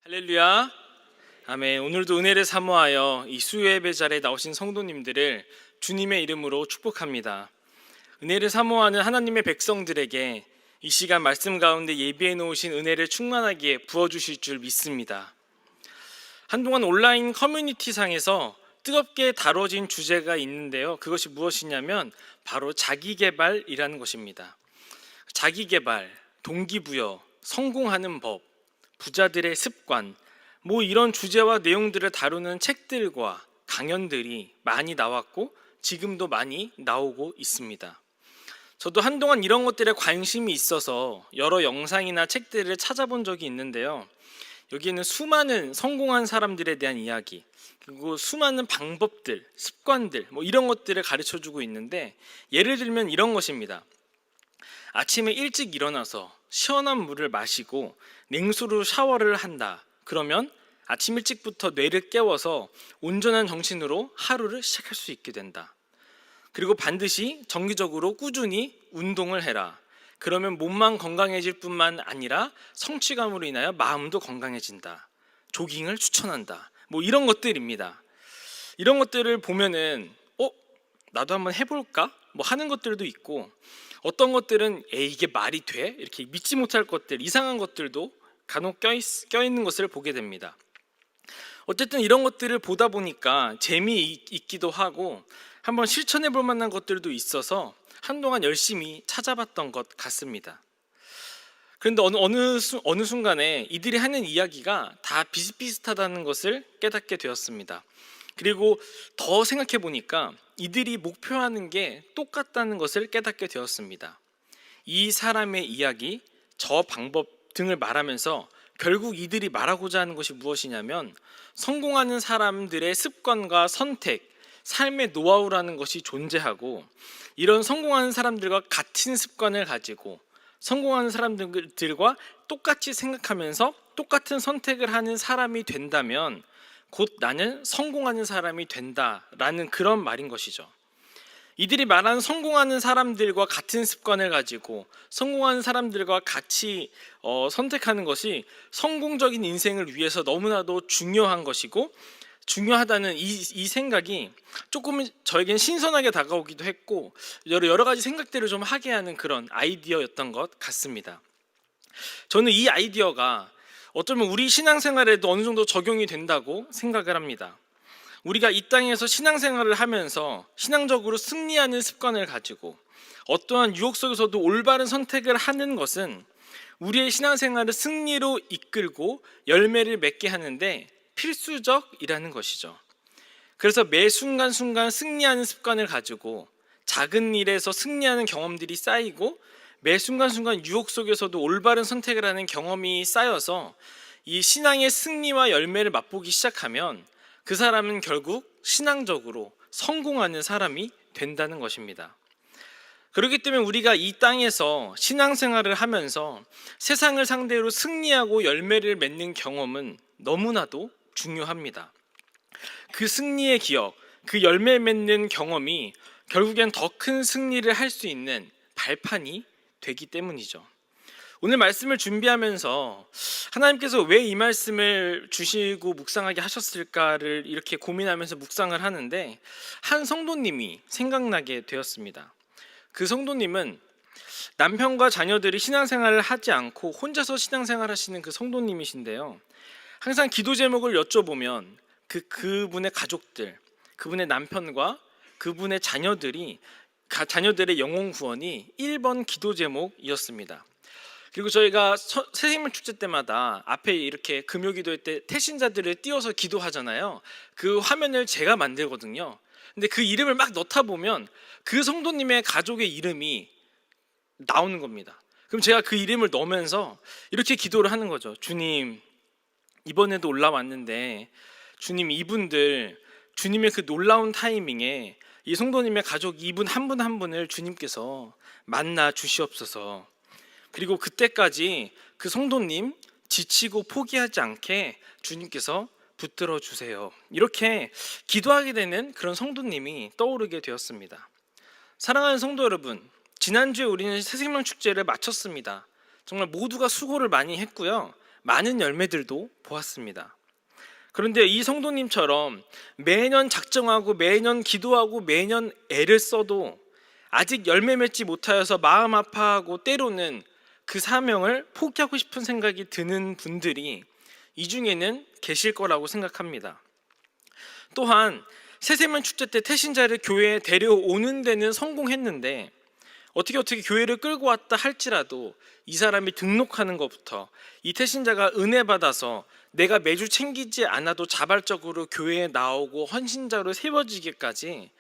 할렐루야. 아멘. 오늘도 은혜를 사모하여 이 수요예배 자리에 나오신 성도님들을 주님의 이름으로 축복합니다. 은혜를 사모하는 하나님의 백성들에게 이 시간 말씀 가운데 예비해 놓으신 은혜를 충만하게 부어주실 줄 믿습니다. 한동안 온라인 커뮤니티 상에서 뜨겁게 다뤄진 주제가 있는데요. 그것이 무엇이냐면 바로 자기계발이라는 것입니다. 자기계발, 동기부여, 성공하는 법, 부자들의 습관, 이런 주제와 내용들을 다루는 책들과 강연들이 많이 나왔고 지금도 많이 나오고 있습니다. 저도 한동안 이런 것들에 관심이 있어서 여러 영상이나 책들을 찾아본 적이 있는데요. 여기에는 수많은 성공한 사람들에 대한 이야기, 그리고 수많은 방법들, 습관들 이런 것들을 가르쳐주고 있는데, 예를 들면 이런 것입니다. 아침에 일찍 일어나서 시원한 물을 마시고 냉수로 샤워를 한다. 그러면 아침 일찍부터 뇌를 깨워서 온전한 정신으로 하루를 시작할 수 있게 된다. 그리고 반드시 정기적으로 꾸준히 운동을 해라. 그러면 몸만 건강해질 뿐만 아니라 성취감으로 인하여 마음도 건강해진다. 조깅을 추천한다. 이런 것들입니다. 이런 것들을 보면은 나도 한번 해볼까? 하는 것들도 있고, 어떤 것들은 이게 말이 돼? 이렇게 믿지 못할 것들, 이상한 것들도 간혹 껴있는 것을 보게 됩니다. 어쨌든 이런 것들을 보다 보니까 재미있기도 하고 한번 실천해 볼 만한 것들도 있어서 한동안 열심히 찾아봤던 것 같습니다. 그런데 어느 순간에 이들이 하는 이야기가 다 비슷비슷하다는 것을 깨닫게 되었습니다. 그리고 더 생각해 보니까 이들이 목표하는 게 똑같다는 것을 깨닫게 되었습니다. 이 사람의 이야기, 저 방법 등을 말하면서 결국 이들이 말하고자 하는 것이 무엇이냐면, 성공하는 사람들의 습관과 선택, 삶의 노하우라는 것이 존재하고, 이런 성공하는 사람들과 같은 습관을 가지고 성공하는 사람들과 똑같이 생각하면서 똑같은 선택을 하는 사람이 된다면 곧 나는 성공하는 사람이 된다라는 그런 말인 것이죠. 이들이 말하는 성공하는 사람들과 같은 습관을 가지고 성공하는 사람들과 같이 선택하는 것이 성공적인 인생을 위해서 너무나도 중요한 것이고, 중요하다는 이 생각이 조금은 저에겐 신선하게 다가오기도 했고, 여러 가지 생각들을 좀 하게 하는 그런 아이디어였던 것 같습니다. 저는 이 아이디어가 어쩌면 우리 신앙생활에도 어느 정도 적용이 된다고 생각을 합니다. 우리가 이 땅에서 신앙생활을 하면서 신앙적으로 승리하는 습관을 가지고 어떠한 유혹 속에서도 올바른 선택을 하는 것은 우리의 신앙생활을 승리로 이끌고 열매를 맺게 하는데 필수적이라는 것이죠. 그래서 매 순간순간 승리하는 습관을 가지고 작은 일에서 승리하는 경험들이 쌓이고, 매 순간순간 유혹 속에서도 올바른 선택을 하는 경험이 쌓여서 이 신앙의 승리와 열매를 맛보기 시작하면 그 사람은 결국 신앙적으로 성공하는 사람이 된다는 것입니다. 그렇기 때문에 우리가 이 땅에서 신앙생활을 하면서 세상을 상대로 승리하고 열매를 맺는 경험은 너무나도 중요합니다. 그 승리의 기억, 그 열매 맺는 경험이 결국엔 더 큰 승리를 할 수 있는 발판이 되기 때문이죠. 오늘 말씀을 준비하면서 하나님께서 왜 이 말씀을 주시고 묵상하게 하셨을까를 이렇게 고민하면서 묵상을 하는데, 한 성도님이 생각나게 되었습니다. 그 성도님은 남편과 자녀들이 신앙생활을 하지 않고 혼자서 신앙생활 하시는 그 성도님이신데요, 항상 기도 제목을 여쭤보면 그분의 가족들, 그분의 남편과 그분의 자녀들의 영혼 구원이 1번 기도 제목이었습니다. 그리고 저희가 새생명 축제 때마다 앞에 이렇게 금요기도회 때 태신자들을 띄워서 기도하잖아요. 그 화면을 제가 만들거든요. 근데 그 이름을 막 넣다 보면 그 성도님의 가족의 이름이 나오는 겁니다. 그럼 제가 그 이름을 넣으면서 이렇게 기도를 하는 거죠. 주님, 이번에도 올라왔는데 주님, 이분들 주님의 그 놀라운 타이밍에 이 성도님의 가족 이분 한 분 한 분을 주님께서 만나 주시옵소서. 그리고 그때까지 그 성도님 지치고 포기하지 않게 주님께서 붙들어 주세요. 이렇게 기도하게 되는 그런 성도님이 떠오르게 되었습니다. 사랑하는 성도 여러분, 지난주에 우리는 새생명 축제를 마쳤습니다. 정말 모두가 수고를 많이 했고요, 많은 열매들도 보았습니다. 그런데 이 성도님처럼 매년 작정하고 매년 기도하고 매년 애를 써도 아직 열매 맺지 못하여서 마음 아파하고 때로는 그 사명을 포기하고 싶은 생각이 드는 분들이 이 중에는 계실 거라고 생각합니다. 또한 새세면 축제 때 태신자를 교회에 데려오는 데는 성공했는데 어떻게 교회를 끌고 왔다 할지라도 이 사람이 등록하는 것부터 이 태신자가 은혜 받아서 내가 매주 챙기지 않아도 자발적으로 교회에 나오고 헌신자로 세워지기까지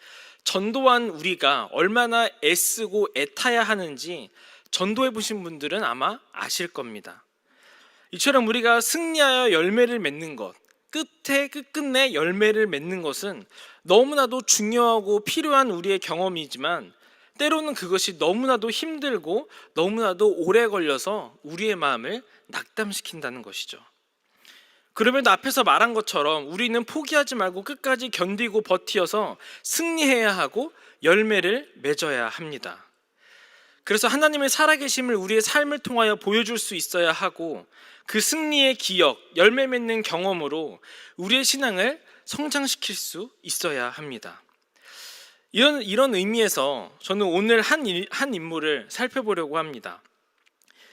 전도한 우리가 얼마나 애쓰고 애타야 하는지 전도해 보신 분들은 아마 아실 겁니다. 이처럼 우리가 승리하여 열매를 맺는 것, 끝끝내 열매를 맺는 것은 너무나도 중요하고 필요한 우리의 경험이지만 때로는 그것이 너무나도 힘들고 너무나도 오래 걸려서 우리의 마음을 낙담시킨다는 것이죠. 그러면 앞에서 말한 것처럼 우리는 포기하지 말고 끝까지 견디고 버티어서 승리해야 하고 열매를 맺어야 합니다. 그래서 하나님의 살아계심을 우리의 삶을 통하여 보여줄 수 있어야 하고 그 승리의 기억, 열매 맺는 경험으로 우리의 신앙을 성장시킬 수 있어야 합니다. 이런 의미에서 저는 오늘 한 인물을 살펴보려고 합니다.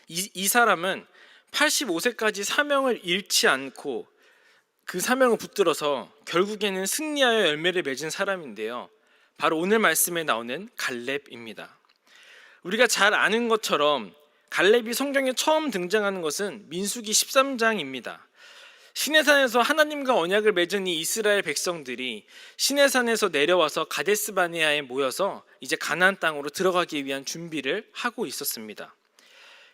이 사람은 85세까지 사명을 잃지 않고 그 사명을 붙들어서 결국에는 승리하여 열매를 맺은 사람인데요. 바로 오늘 말씀에 나오는 갈렙입니다. 우리가 잘 아는 것처럼 갈렙이 성경에 처음 등장하는 것은 민수기 13장입니다. 시내산에서 하나님과 언약을 맺은 이 이스라엘 백성들이 시내산에서 내려와서 가데스 바네아에 모여서 이제 가나안 땅으로 들어가기 위한 준비를 하고 있었습니다.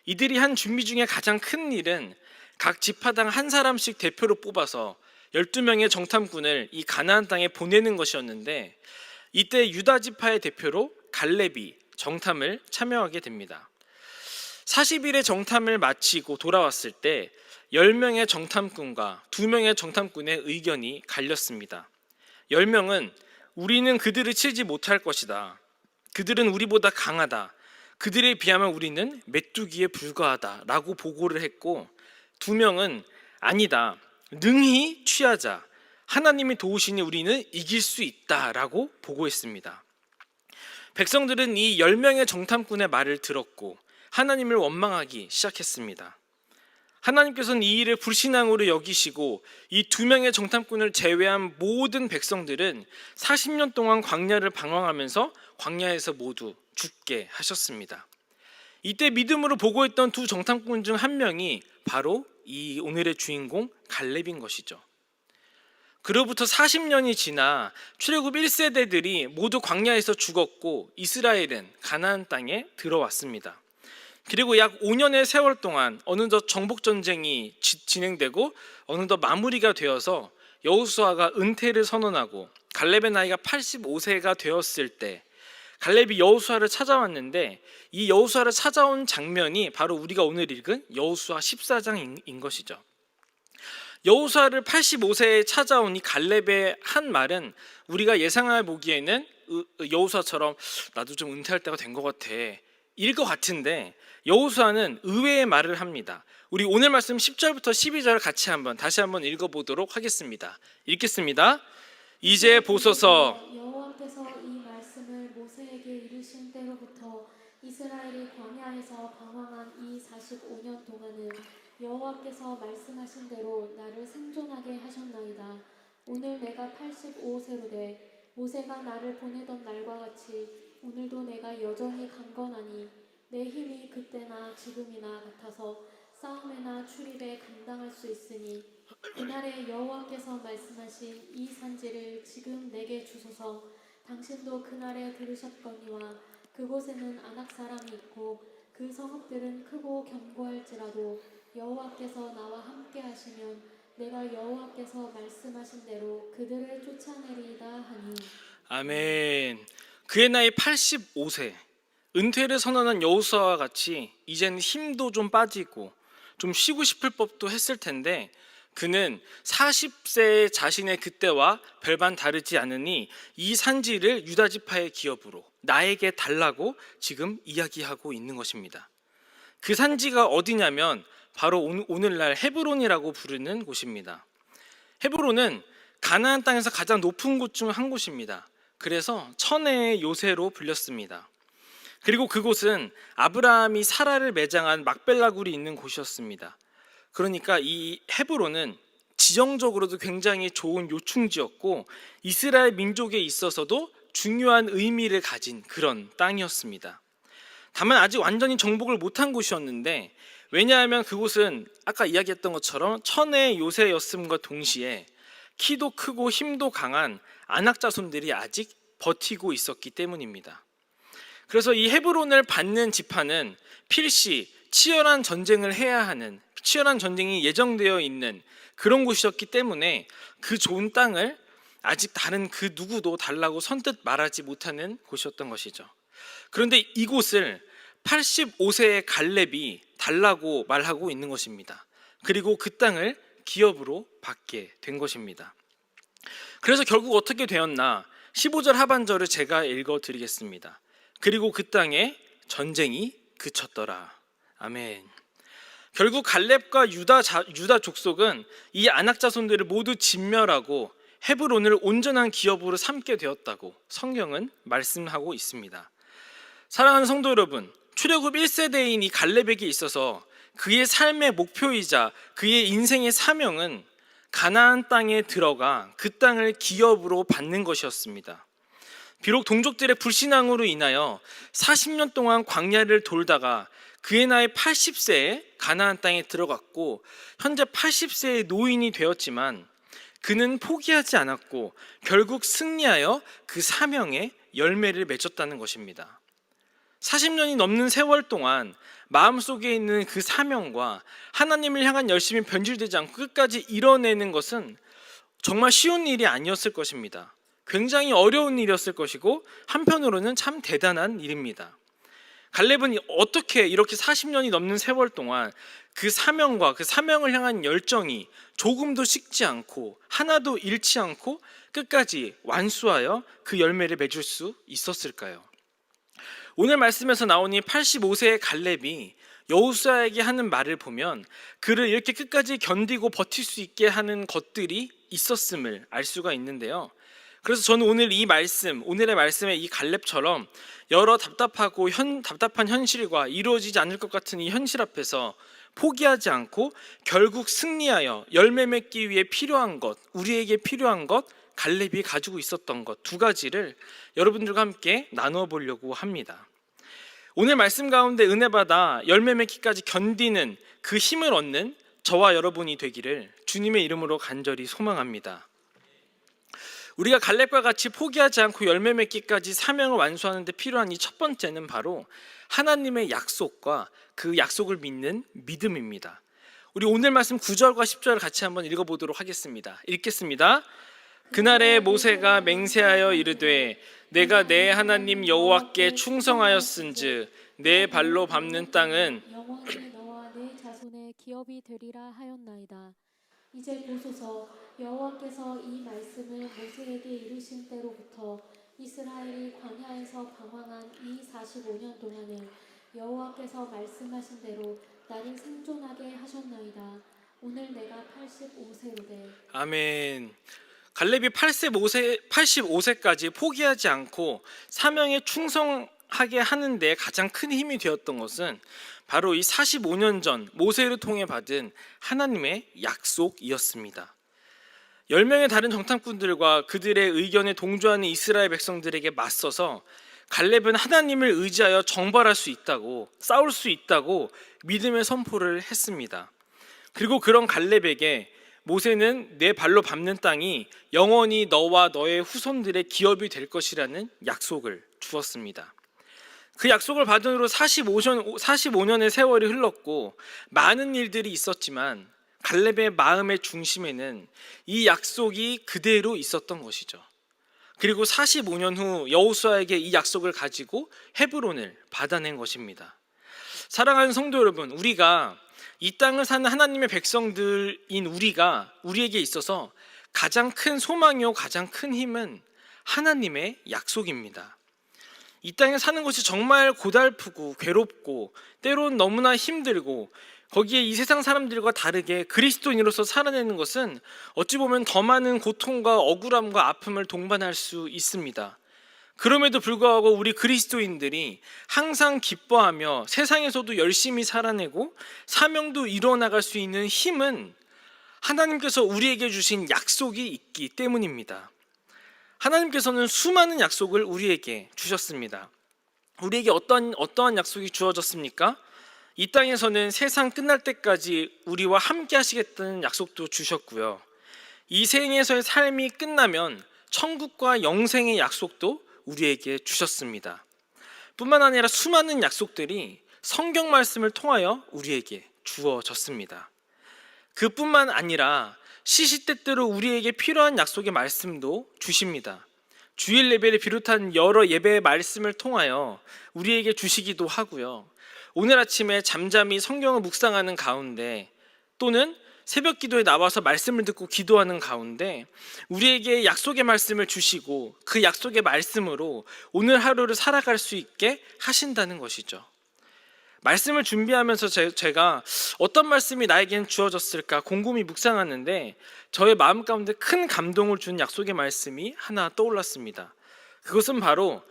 이들이 한 준비 중에 가장 큰 일은 각 지파당 한 사람씩 대표로 뽑아서 12명의 정탐꾼을 이 가나안 땅에 보내는 것이었는데 이때 유다 지파의 대표로 갈렙이 정탐을 참여하게 됩니다. 40일의 정탐을 마치고 돌아왔을 때 10명의 정탐꾼과 2명의 정탐꾼의 의견이 갈렸습니다. 10명은 우리는 그들을 치지 못할 것이다. 그들은 우리보다 강하다. 그들에 비하면 우리는 메뚜기에 불과하다 라고 보고를 했고 2명은 아니다. 능히 취하자. 하나님이 도우시니 우리는 이길 수 있다 라고 보고했습니다. 백성들은 이 10명의 정탐꾼의 말을 들었고 하나님을 원망하기 시작했습니다. 하나님께서는 이 일을 불신앙으로 여기시고 이 2명의 정탐꾼을 제외한 모든 백성들은 40년 동안 광야를 방황하면서 광야에서 모두 죽게 하셨습니다. 이때 믿음으로 보고했던 2 정탐꾼 중 한 명이 바로 이 오늘의 주인공 갈렙인 것이죠. 그로부터 40년이 지나 출애굽 1세대들이 모두 광야에서 죽었고 이스라엘은 가나안 땅에 들어왔습니다. 그리고 약 5년의 세월 동안 어느덧 정복전쟁이 진행되고 어느덧 마무리가 되어서 여호수아가 은퇴를 선언하고 갈렙의 나이가 85세가 되었을 때 갈렙이 여호수아를 찾아왔는데 이 여호수아를 찾아온 장면이 바로 우리가 오늘 읽은 여호수아 14장인 것이죠. 여호수아를 85세에 찾아온 이 갈렙의 한 말은 우리가 예상해 보기에는 여호수아처럼 나도 좀 은퇴할 때가 된 것 같아 일 것 같은데 여호수아는 의외의 말을 합니다. 우리 오늘 말씀 10절부터 12절 같이 다시 한번 읽어보도록 하겠습니다. 읽겠습니다. 이제 보소서 여호와께서 이 말씀을 모세에게 이르신 때로부터 이스라엘이 광야에서 방황한 이 45년 동안은 여호와께서 말씀하신 대로 나를 생존하게 하셨나이다. 오늘 내가 85세로 돼 모세가 나를 보내던 날과 같이 오늘도 내가 여전히 강건하니 내 힘이 그때나 지금이나 같아서 싸움에나 출입에 감당할 수 있으니 그날에 여호와께서 말씀하신 이 산지를 지금 내게 주소서. 당신도 그날에 들으셨거니와 그곳에는 아낙 사람이 있고 그 성읍들은 크고 견고할지라도 여호와께서 나와 함께 하시면 내가 여호와께서 말씀하신 대로 그들을 쫓아내리이다 하니. 아멘. 그의 나이 85세 은퇴를 선언한 여호수아와 같이 이제는 힘도 좀 빠지고 좀 쉬고 싶을 법도 했을 텐데 그는 40세의 자신의 그때와 별반 다르지 않으니 이 산지를 유다 지파의 기업으로 나에게 달라고 지금 이야기하고 있는 것입니다. 그 산지가 어디냐면 바로 오늘날 헤브론이라고 부르는 곳입니다. 헤브론은 가나안 땅에서 가장 높은 곳 중 한 곳입니다. 그래서 천혜의 요새로 불렸습니다. 그리고 그곳은 아브라함이 사라를 매장한 막벨라 굴이 있는 곳이었습니다. 그러니까 이 헤브론은 지형적으로도 굉장히 좋은 요충지였고 이스라엘 민족에 있어서도 중요한 의미를 가진 그런 땅이었습니다. 다만 아직 완전히 정복을 못한 곳이었는데, 왜냐하면 그곳은 아까 이야기했던 것처럼 천혜의 요새였음과 동시에 키도 크고 힘도 강한 아낙 자손들이 아직 버티고 있었기 때문입니다. 그래서 이 헤브론을 받는 지파는 필시 치열한 전쟁을 해야 하는, 치열한 전쟁이 예정되어 있는 그런 곳이었기 때문에 그 좋은 땅을 아직 다른 그 누구도 달라고 선뜻 말하지 못하는 곳이었던 것이죠. 그런데 이곳을 85세의 갈렙이 달라고 말하고 있는 것입니다. 그리고 그 땅을 기업으로 받게 된 것입니다. 그래서 결국 어떻게 되었나? 15절 하반절을 제가 읽어드리겠습니다. 그리고 그 땅에 전쟁이 그쳤더라. 아멘. 결국 갈렙과 유다 족속은 이 아낙 자손들을 모두 진멸하고 헤브론을 온전한 기업으로 삼게 되었다고 성경은 말씀하고 있습니다. 사랑하는 성도 여러분, 출애굽 1세대인 이 갈렙에게 있어서 그의 삶의 목표이자 그의 인생의 사명은 가나안 땅에 들어가 그 땅을 기업으로 받는 것이었습니다. 비록 동족들의 불신앙으로 인하여 40년 동안 광야를 돌다가 그의 나이 80세에 가나안 땅에 들어갔고 현재 80세의 노인이 되었지만 그는 포기하지 않았고 결국 승리하여 그 사명에 열매를 맺었다는 것입니다. 40년이 넘는 세월 동안 마음속에 있는 그 사명과 하나님을 향한 열심이 변질되지 않고 끝까지 이뤄내는 것은 정말 쉬운 일이 아니었을 것입니다. 굉장히 어려운 일이었을 것이고 한편으로는 참 대단한 일입니다. 갈렙은 어떻게 이렇게 40년이 넘는 세월 동안 그 사명과 그 사명을 향한 열정이 조금도 식지 않고 하나도 잃지 않고 끝까지 완수하여 그 열매를 맺을 수 있었을까요? 오늘 말씀에서 나오니 85세의 갈렙이 여호수아에게 하는 말을 보면 그를 이렇게 끝까지 견디고 버틸 수 있게 하는 것들이 있었음을 알 수가 있는데요. 그래서 저는 오늘 이 말씀, 오늘의 말씀에 이 갈렙처럼 여러 답답한 현실과 이루어지지 않을 것 같은 이 현실 앞에서 포기하지 않고 결국 승리하여 열매 맺기 위해 필요한 것, 우리에게 필요한 것, 갈렙이 가지고 있었던 것 두 가지를 여러분들과 함께 나누어 보려고 합니다. 오늘 말씀 가운데 은혜 받아 열매 맺기까지 견디는 그 힘을 얻는 저와 여러분이 되기를 주님의 이름으로 간절히 소망합니다. 우리가 갈렙과 같이 포기하지 않고 열매 맺기까지 사명을 완수하는 데 필요한 이 첫 번째는 바로 하나님의 약속과 그 약속을 믿는 믿음입니다. 우리 오늘 말씀 9절과 10절을 같이 한번 읽어보도록 하겠습니다. 읽겠습니다. 그날에 모세가 맹세하여 이르되 내가 내 하나님 여호와께 충성하였은즉 내 발로 밟는 땅은 영원히 너와 내 자손의 기업이 되리라 하였나이다. 이제 보소서, 여호와께서 이 말씀을 모세에게 이르신 때로부터 이스라엘이 광야에서 방황한 이 45년 동안을 여호와께서 말씀하신 대로 나를 생존하게 하셨나이다. 오늘 내가 85세로되. 아멘. 갈렙이 85세까지 포기하지 않고 사명에 충성하게 하는 데 가장 큰 힘이 되었던 것은 바로 이 45년 전 모세를 통해 받은 하나님의 약속이었습니다. 10명의 다른 정탐꾼들과 그들의 의견에 동조하는 이스라엘 백성들에게 맞서서 갈렙은 하나님을 의지하여 정벌할 수 있다고, 싸울 수 있다고 믿음의 선포를 했습니다. 그리고 그런 갈렙에게 모세는 내 발로 밟는 땅이 영원히 너와 너의 후손들의 기업이 될 것이라는 약속을 주었습니다. 그 약속을 받은 후로 45년의 세월이 흘렀고 많은 일들이 있었지만 갈렙의 마음의 중심에는 이 약속이 그대로 있었던 것이죠. 그리고 45년 후 여호수아에게 이 약속을 가지고 헤브론을 받아낸 것입니다. 사랑하는 성도 여러분, 우리가 이 땅을 사는 하나님의 백성들인 우리에게 있어서 가장 큰 소망이요 가장 큰 힘은 하나님의 약속입니다. 이 땅에 사는 것이 정말 고달프고 괴롭고 때론 너무나 힘들고 거기에 이 세상 사람들과 다르게 그리스도인으로서 살아내는 것은 어찌 보면 더 많은 고통과 억울함과 아픔을 동반할 수 있습니다. 그럼에도 불구하고 우리 그리스도인들이 항상 기뻐하며 세상에서도 열심히 살아내고 사명도 이루어나갈 수 있는 힘은 하나님께서 우리에게 주신 약속이 있기 때문입니다. 하나님께서는 수많은 약속을 우리에게 주셨습니다. 우리에게 어떠한 약속이 주어졌습니까? 이 땅에서는 세상 끝날 때까지 우리와 함께 하시겠다는 약속도 주셨고요. 이 생에서의 삶이 끝나면 천국과 영생의 약속도 우리에게 주셨습니다. 뿐만 아니라 수많은 약속들이 성경 말씀을 통하여 우리에게 주어졌습니다. 그뿐만 아니라 시시때때로 우리에게 필요한 약속의 말씀도 주십니다. 주일 예배를 비롯한 여러 예배의 말씀을 통하여 우리에게 주시기도 하고요. 오늘 아침에 잠잠히 성경을 묵상하는 가운데 또는 새벽 기도에 나와서 말씀을 듣고 기도하는 가운데 우리에게 약속의 말씀을 주시고 그 약속의 말씀으로 오늘 하루를 살아갈 수 있게 하신다는 것이죠. 말씀을 준비하면서 제가 어떤 말씀이 나에겐 주어졌을까 곰곰이 묵상하는데 저의 마음 가운데 큰 감동을 준 약속의 말씀이 하나 떠올랐습니다. 그것은 바로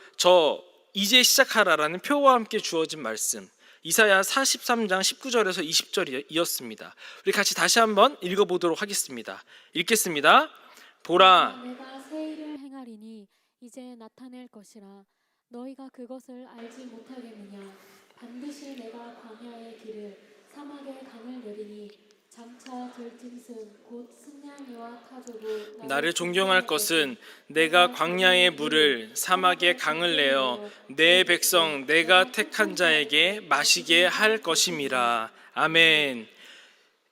이제 시작하라라는 표와 함께 주어진 말씀, 이사야 43장 19절에서 20절이었습니다. 우리 같이 다시 한번 읽어보도록 하겠습니다. 읽겠습니다. 보라, 내가 새 일을 행하리니 이제 나타낼 것이라. 너희가 그것을 알지 못하겠느냐. 반드시 내가 광야의 길을 사막의 강을 내리니 장차 들짐승 곧 승냥이와 타조로 나를 존경할 것은 내가 광야의 물을 사막의 강을 내어 내 백성 내가 택한 자에게 마시게 할 것임이라. 아멘.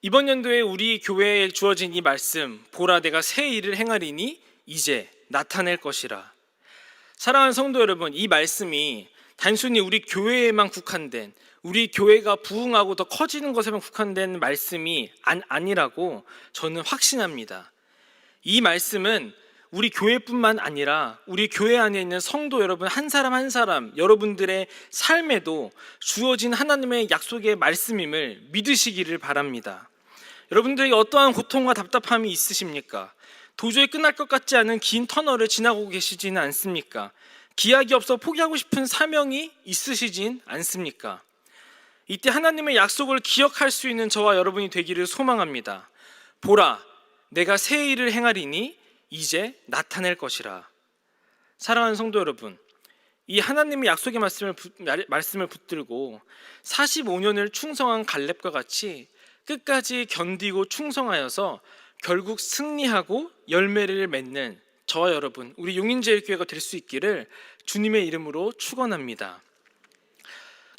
이번 연도에 우리 교회에 주어진 이 말씀, 보라 내가 새 일을 행하리니 이제 나타낼 것이라. 사랑하는 성도 여러분, 이 말씀이 단순히 우리 교회에만 국한된, 우리 교회가 부흥하고 더 커지는 것에만 국한된 말씀이 아니라고 저는 확신합니다. 이 말씀은 우리 교회뿐만 아니라 우리 교회 안에 있는 성도 여러분 한 사람 한 사람 여러분들의 삶에도 주어진 하나님의 약속의 말씀임을 믿으시기를 바랍니다. 여러분들에게 어떠한 고통과 답답함이 있으십니까? 도저히 끝날 것 같지 않은 긴 터널을 지나고 계시지는 않습니까? 기약이 없어 포기하고 싶은 사명이 있으시진 않습니까? 이때 하나님의 약속을 기억할 수 있는 저와 여러분이 되기를 소망합니다. 보라, 내가 새 일을 행하리니 이제 나타낼 것이라. 사랑하는 성도 여러분, 이 하나님의 약속의 말씀을 붙들고 45년을 충성한 갈렙과 같이 끝까지 견디고 충성하여서 결국 승리하고 열매를 맺는 저와 여러분, 우리 용인제일교회가 될 수 있기를 주님의 이름으로 축원합니다.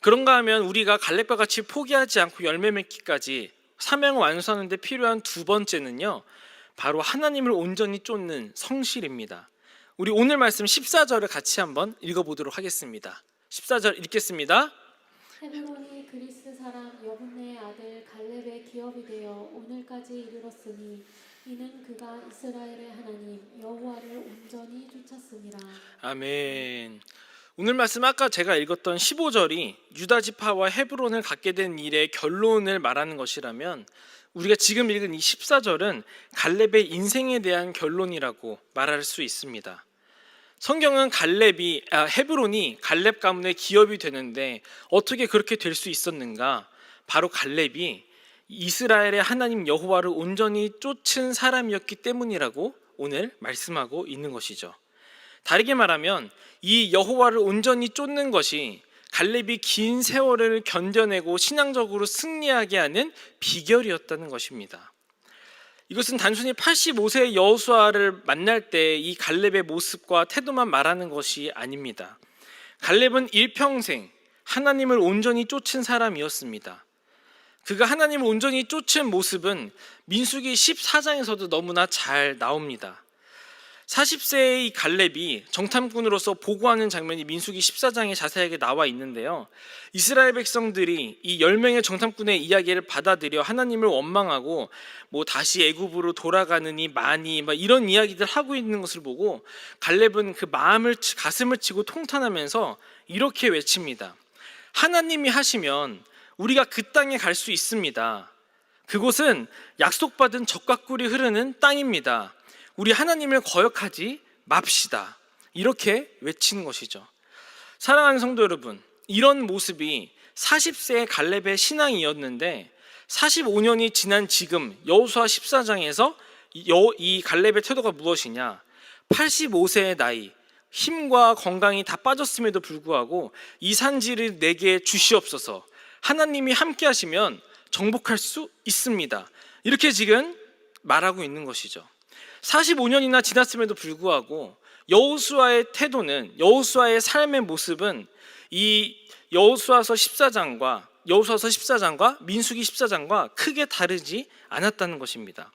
그런가 하면 우리가 갈렙과 같이 포기하지 않고 열매 맺기까지 사명을 완수하는 데 필요한 두 번째는요, 바로 하나님을 온전히 쫓는 성실입니다. 우리 오늘 말씀 14절을 같이 한번 읽어보도록 하겠습니다. 14절 읽겠습니다. 헤브론이 그리스 사람 여분네의 아들 갈렙의 기업이 되어 오늘까지 이르렀으니 이는 그가 이스라엘의 하나님 여호와를 온전히 쫓았습니다. 아멘. 오늘 말씀 아까 제가 읽었던 15절이 유다 지파와 헤브론을 갖게 된 일의 결론을 말하는 것이라면 우리가 지금 읽은 이 14절은 갈렙의 인생에 대한 결론이라고 말할 수 있습니다. 성경은 헤브론이 갈렙 가문의 기업이 되는데 어떻게 그렇게 될 수 있었는가? 바로 갈렙이 이스라엘의 하나님 여호와를 온전히 쫓은 사람이었기 때문이라고 오늘 말씀하고 있는 것이죠. 다르게 말하면 이 여호와를 온전히 쫓는 것이 갈렙이 긴 세월을 견뎌내고 신앙적으로 승리하게 하는 비결이었다는 것입니다. 이것은 단순히 85세의 여호수아를 만날 때 이 갈렙의 모습과 태도만 말하는 것이 아닙니다. 갈렙은 일평생 하나님을 온전히 쫓은 사람이었습니다. 그가 하나님을 온전히 쫓은 모습은 민수기 14장에서도 너무나 잘 나옵니다. 40세의 이 갈렙이 정탐꾼으로서 보고하는 장면이 민수기 14장에 자세하게 나와 있는데요. 이스라엘 백성들이 이 10명의 정탐꾼의 이야기를 받아들여 하나님을 원망하고 다시 애굽으로 돌아가느니 마니 이런 이야기들 하고 있는 것을 보고 갈렙은 그 가슴을 치고 통탄하면서 이렇게 외칩니다. 하나님이 하시면 우리가 그 땅에 갈 수 있습니다. 그곳은 약속받은 젖과 꿀이 흐르는 땅입니다. 우리 하나님을 거역하지 맙시다. 이렇게 외치는 것이죠. 사랑하는 성도 여러분, 이런 모습이 40세의 갈렙의 신앙이었는데 45년이 지난 지금 여호수아 14장에서 이 갈렙의 태도가 무엇이냐? 85세의 나이, 힘과 건강이 다 빠졌음에도 불구하고 이 산지를 내게 주시옵소서. 하나님이 함께 하시면 정복할 수 있습니다. 이렇게 지금 말하고 있는 것이죠. 45년이나 지났음에도 불구하고 여호수아의 태도는, 여호수아의 삶의 모습은 이 여호수아서 14장과 민수기 14장과 크게 다르지 않았다는 것입니다.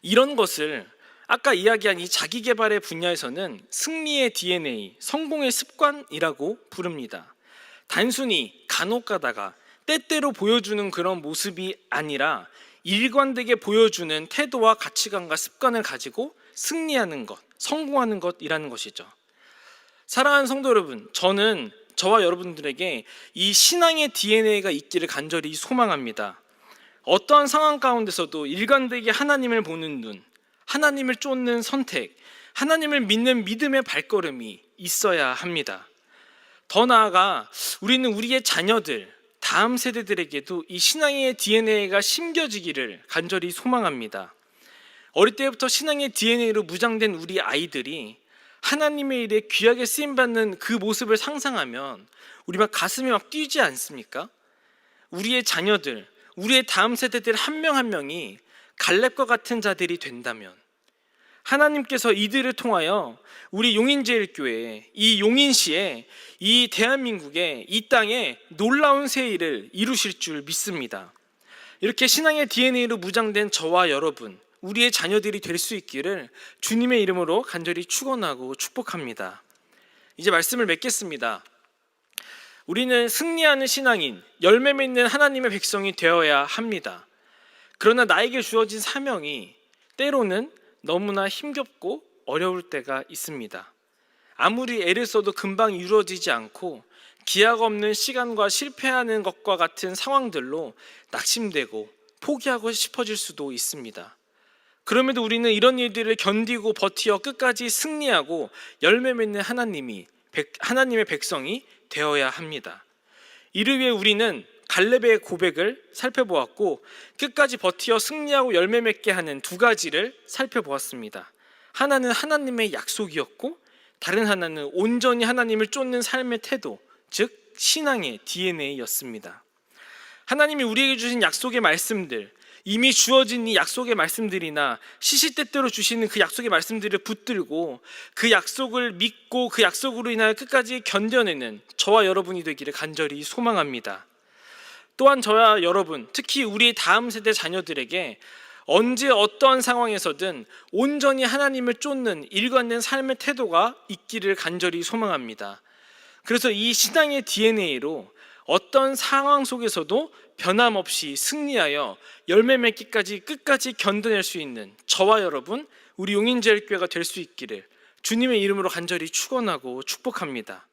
이런 것을 아까 이야기한 이 자기개발의 분야에서는 승리의 DNA, 성공의 습관이라고 부릅니다. 단순히 간혹 가다가 때때로 보여주는 그런 모습이 아니라 일관되게 보여주는 태도와 가치관과 습관을 가지고 승리하는 것, 성공하는 것이라는 것이죠. 사랑하는 성도 여러분, 저는 저와 여러분들에게 이 신앙의 DNA가 있기를 간절히 소망합니다. 어떠한 상황 가운데서도 일관되게 하나님을 보는 눈, 하나님을 쫓는 선택, 하나님을 믿는 믿음의 발걸음이 있어야 합니다. 더 나아가 우리는 우리의 자녀들, 다음 세대들에게도 이 신앙의 DNA가 심겨지기를 간절히 소망합니다. 어릴 때부터 신앙의 DNA로 무장된 우리 아이들이 하나님의 일에 귀하게 쓰임받는 그 모습을 상상하면 우리 막 가슴이 막 뛰지 않습니까? 우리의 자녀들, 우리의 다음 세대들 한 명 한 명이 갈렙과 같은 자들이 된다면 하나님께서 이들을 통하여 우리 용인제일교회, 이 용인시에, 이 대한민국에, 이 땅에 놀라운 새 일을 이루실 줄 믿습니다. 이렇게 신앙의 DNA로 무장된 저와 여러분, 우리의 자녀들이 될 수 있기를 주님의 이름으로 간절히 축원하고 축복합니다. 이제 말씀을 맺겠습니다. 우리는 승리하는 신앙인, 열매 맺는 하나님의 백성이 되어야 합니다. 그러나 나에게 주어진 사명이 때로는 너무나 힘겹고 어려울 때가 있습니다. 아무리 애를 써도 금방 이루어지지 않고 기약 없는 시간과 실패하는 것과 같은 상황들로 낙심되고 포기하고 싶어질 수도 있습니다. 그럼에도 우리는 이런 일들을 견디고 버티어 끝까지 승리하고 열매 맺는 하나님의 백성이 되어야 합니다. 이를 위해 우리는 갈렙의 고백을 살펴보았고 끝까지 버티어 승리하고 열매 맺게 하는 두 가지를 살펴보았습니다. 하나는 하나님의 약속이었고 다른 하나는 온전히 하나님을 쫓는 삶의 태도, 즉 신앙의 DNA였습니다. 하나님이 우리에게 주신 약속의 말씀들, 이미 주어진 이 약속의 말씀들이나 시시때때로 주시는 그 약속의 말씀들을 붙들고 그 약속을 믿고 그 약속으로 인하여 끝까지 견뎌내는 저와 여러분이 되기를 간절히 소망합니다. 또한 저와 여러분, 특히 우리 다음 세대 자녀들에게 언제 어떠한 상황에서든 온전히 하나님을 쫓는 일관된 삶의 태도가 있기를 간절히 소망합니다. 그래서 이 신앙의 DNA로 어떤 상황 속에서도 변함없이 승리하여 열매 맺기까지 끝까지 견뎌낼 수 있는 저와 여러분, 우리 용인제일교회가 될 수 있기를 주님의 이름으로 간절히 축원하고 축복합니다.